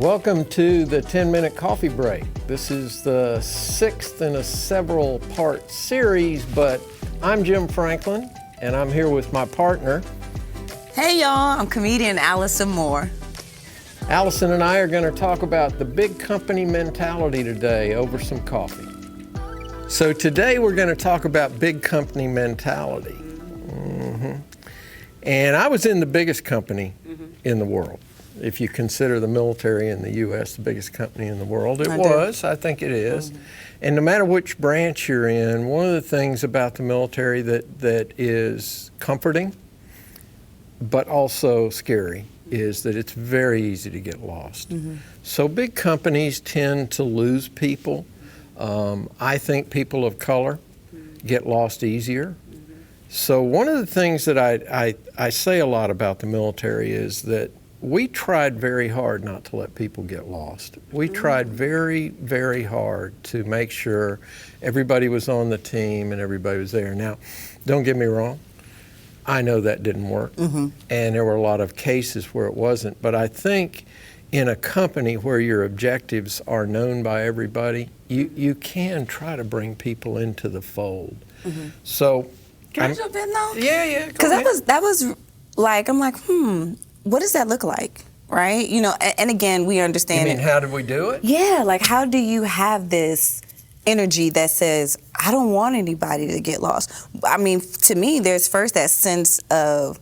Welcome to the 10-Minute Coffee Break. This is the sixth in a several-part series, but I'm Jim Franklin, and I'm here with my partner. Hey, y'all. I'm comedian Allison Moore. Allison and I are going to talk about the big company mentality today over some coffee. So today we're going to talk about big company mentality. And I was in the biggest company in the world. If you consider the military in the U.S. the biggest company in the world, I think it is. And no matter which branch you're in, one of the things about the military that is comforting, but also scary, is that it's very easy to get lost. So big companies tend to lose people. I think people of color get lost easier. So one of the things that I say a lot about the military is that we tried very hard not to let people get lost. We tried very, very hard to make sure everybody was on the team and everybody was there. Now, don't get me wrong, I know that didn't work, and there were a lot of cases where it wasn't, but I think in a company where your objectives are known by everybody, you can try to bring people into the fold. So, Can I jump in though? Yeah. Because that was like, I'm like, what does that look like, right? You know, and again, we understand. You mean, how did we do it? Yeah, like how do you have this energy that says, I don't want anybody to get lost? I mean, to me, there's first that sense of,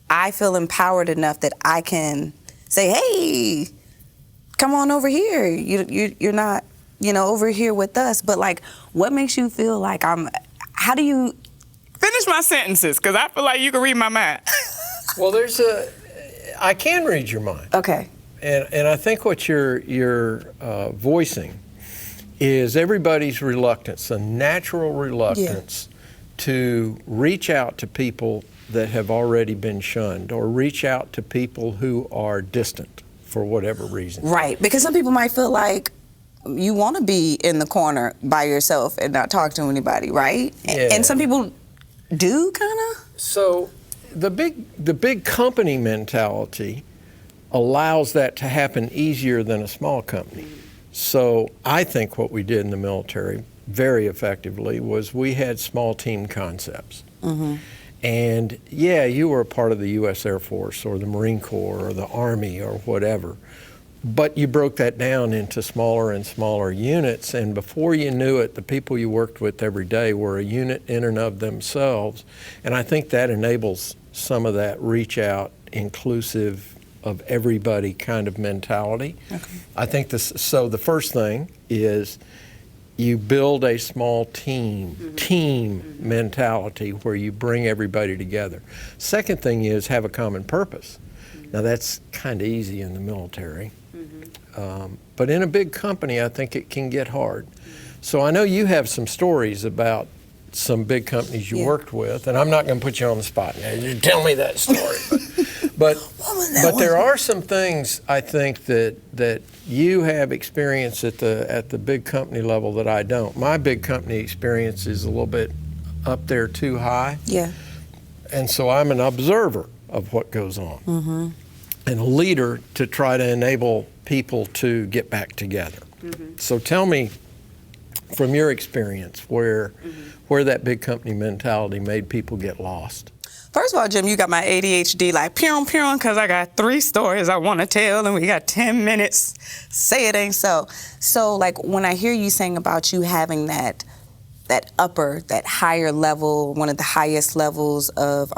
I feel empowered enough that I can say, hey, come on over here. You're not, over here with us. But like, what makes you feel like how do you finish my sentences? Because I feel like you can read my mind. Well, I can read your mind. Okay. And I think what you're voicing is everybody's reluctance, a natural reluctance to reach out to people that have already been shunned or reach out to people who are distant for whatever reason. Right, because some people might feel like you want to be in the corner by yourself and not talk to anybody, right? Yeah. And some people do, kind of? So the big company mentality allows that to happen easier than a small company. So I think what we did in the military very effectively was we had small team concepts. And yeah, you were a part of the U.S. Air Force or the Marine Corps or the Army or whatever, but you broke that down into smaller and smaller units, and before you knew it, the people you worked with every day were a unit in and of themselves, and I think that enables some of that reach out, inclusive of everybody kind of mentality. I think so the first thing is you build a small team mentality where you bring everybody together. Second thing is have a common purpose. Now that's kind of easy in the military, but in a big company I think it can get hard. So I know you have some stories about some big companies you worked with, and I'm not going to put you on the spot now. You tell me that story. But there are some things I think that you have experience at the big company level that I don't. My big company experience is a little bit up there too high. Yeah. And so I'm an observer of what goes on and a leader to try to enable people to get back together. So tell me, from your experience, where that big company mentality made people get lost. First of all, Jim, you got my ADHD like pew, because I got 3 stories I want to tell, and we got 10 minutes. Say it ain't so. So, like, when I hear you saying about you having that higher level, one of the highest levels of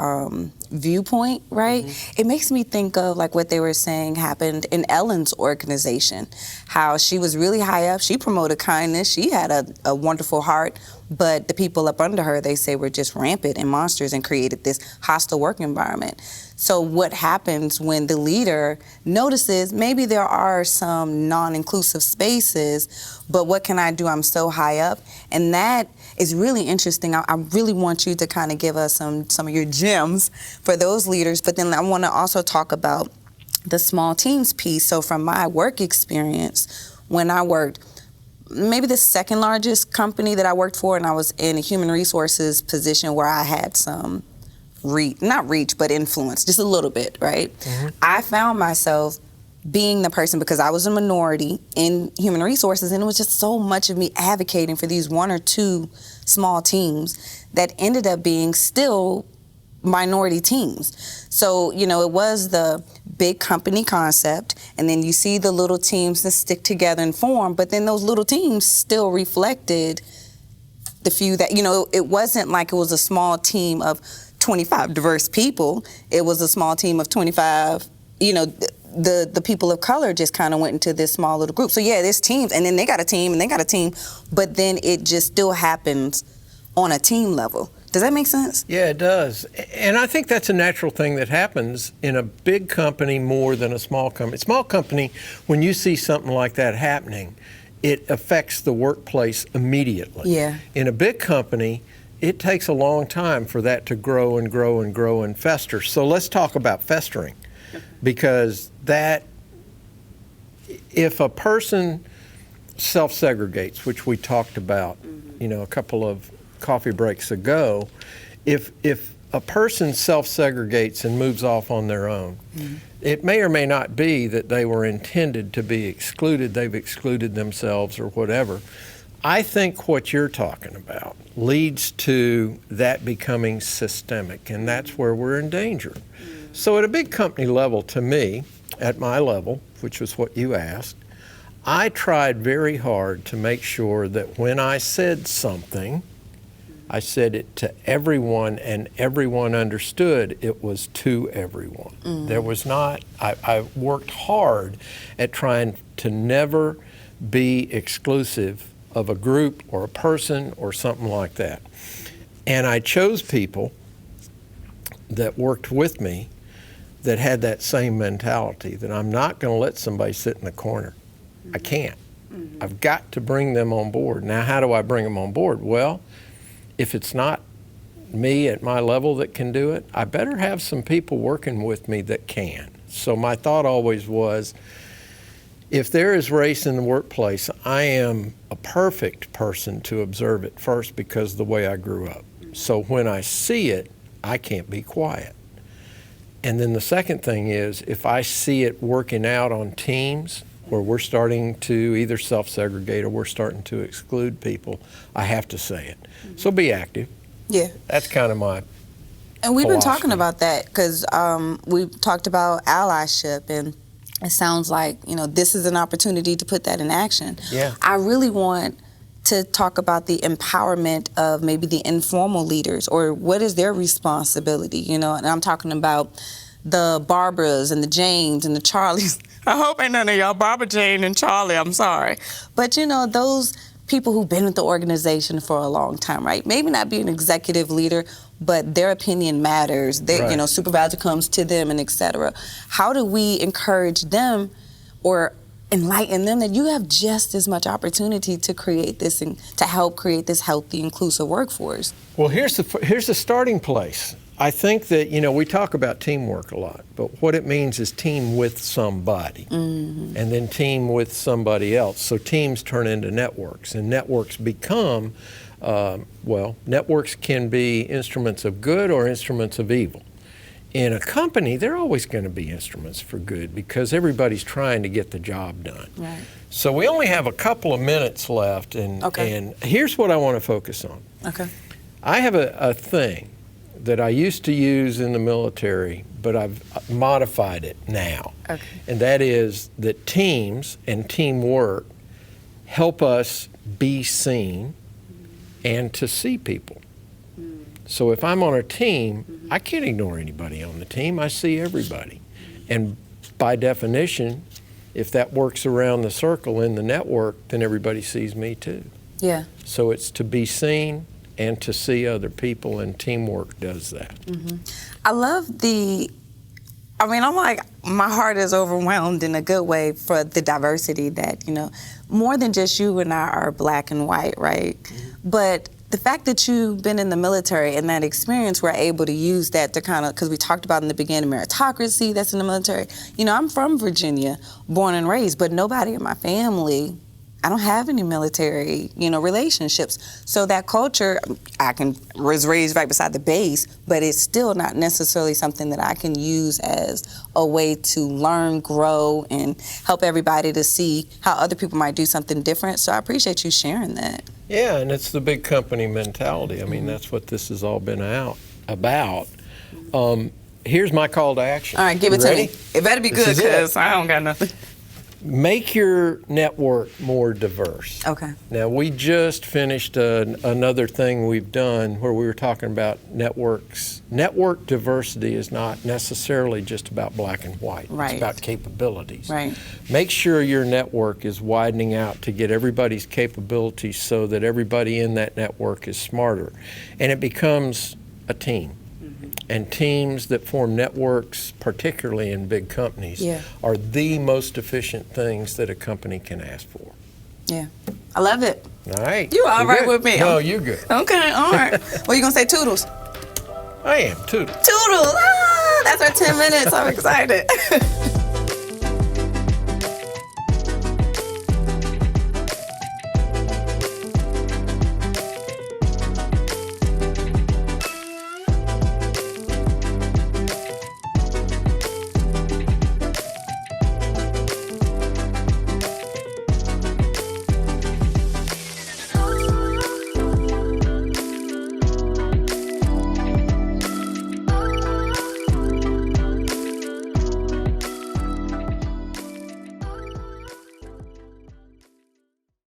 viewpoint, right? It makes me think of like what they were saying happened in Ellen's organization, how she was really high up, she promoted kindness, she had a wonderful heart, but the people up under her, they say, were just rampant and monsters and created this hostile work environment. So what happens when the leader notices maybe there are some non-inclusive spaces, but what can I do? I'm so high up. And that is really interesting. I really want you to kind of give us some of your gems for those leaders, but then I want to also talk about the small teams piece. So from my work experience, when I worked, maybe the second largest company that I worked for, and I was in a human resources position where I had some not reach, but influence, just a little bit, right? I found myself being the person, because I was a minority in human resources, and it was just so much of me advocating for these one or two small teams that ended up being still minority teams. So, you know, it was the big company concept, and then you see the little teams that stick together and form, but then those little teams still reflected the few that, you know, it wasn't like it was a small team of 25 diverse people. It was a small team of 25, you know, the people of color just kind of went into this small little group. So yeah, there's teams, and then they got a team, and they got a team, but then it just still happens on a team level. Does that make sense? Yeah, it does. And I think that's a natural thing that happens in a big company more than a small company. Small company, when you see something like that happening, it affects the workplace immediately. Yeah. In a big company, it takes a long time for that to grow and grow and grow and fester. So let's talk about festering, because that, if a person self-segregates, which we talked about, you know, a couple of coffee breaks ago, if a person self-segregates and moves off on their own, it may or may not be that they were intended to be excluded, they've excluded themselves or whatever. I think what you're talking about leads to that becoming systemic, and that's where we're in danger. So at a big company level, to me, at my level, which was what you asked, I tried very hard to make sure that when I said something, I said it to everyone, and everyone understood it was to everyone. There was not, I worked hard at trying to never be exclusive of a group or a person or something like that. And I chose people that worked with me that had that same mentality, that I'm not going to let somebody sit in the corner. I can't. I've got to bring them on board. Now, how do I bring them on board? Well, if it's not me at my level that can do it, I better have some people working with me that can. So my thought always was, if there is race in the workplace, I am a perfect person to observe it first because of the way I grew up. So when I see it, I can't be quiet. And then the second thing is, if I see it working out on teams where we're starting to either self-segregate or we're starting to exclude people, I have to say it. So be active. Yeah. That's kind of my And we've been philosophy. talking about that because we talked about allyship, and it sounds like, you know, this is an opportunity to put that in action. Yeah. I really want to talk about the empowerment of maybe the informal leaders, or what is their responsibility, you know, and I'm talking about the Barbaras and the Janes and the Charlies. I hope ain't none of y'all Barbara Jane and Charlie, I'm sorry. But, you know, those people who've been with the organization for a long time, right? Maybe not be an executive leader, but their opinion matters. They, Right. you know, supervisor comes to them and et cetera. How do we encourage them or enlighten them that you have just as much opportunity to create this and to help create this healthy, inclusive workforce? Well, here's the starting place. I think that, you know, we talk about teamwork a lot, but what it means is team with somebody, and then team with somebody else. So teams turn into networks, and networks become, networks can be instruments of good or instruments of evil. In a company, they're always going to be instruments for good because everybody's trying to get the job done. Right. So we only have a couple of minutes left, and here's what I want to focus on. Okay. I have a thing that I used to use in the military, but I've modified it now. Okay. And that is that teams and teamwork help us be seen and to see people. So if I'm on a team, I can't ignore anybody on the team. I see everybody. And by definition, if that works around the circle in the network, then everybody sees me too. Yeah. So it's to be seen and to see other people, and teamwork does that. I love I'm like, my heart is overwhelmed in a good way for the diversity that, you know, more than just you and I are black and white, right? But the fact that you've been in the military and that experience, we're able to use that to kind of, because we talked about in the beginning, meritocracy that's in the military. You know, I'm from Virginia, born and raised, but nobody in my family I don't have any military, relationships. So that culture, was raised right beside the base, but it's still not necessarily something that I can use as a way to learn, grow, and help everybody to see how other people might do something different. So I appreciate you sharing that. Yeah, and it's the big company mentality. I mean, that's what this has all been about. Here's my call to action. All right, give it to me. It better be good, because I don't got nothing. Make your network more diverse. Okay. Now, we just finished another thing we've done where we were talking about networks. Network diversity is not necessarily just about black and white. Right. It's about capabilities. Right. Make sure your network is widening out to get everybody's capabilities so that everybody in that network is smarter. And it becomes a team. And teams that form networks, particularly in big companies, are the most efficient things that a company can ask for. Yeah. I love it. All right. You all right good? with me? No, you're good. Okay, all right. Well, you going to say toodles? I am, too. Toodles! Ah, that's our 10 minutes. I'm excited.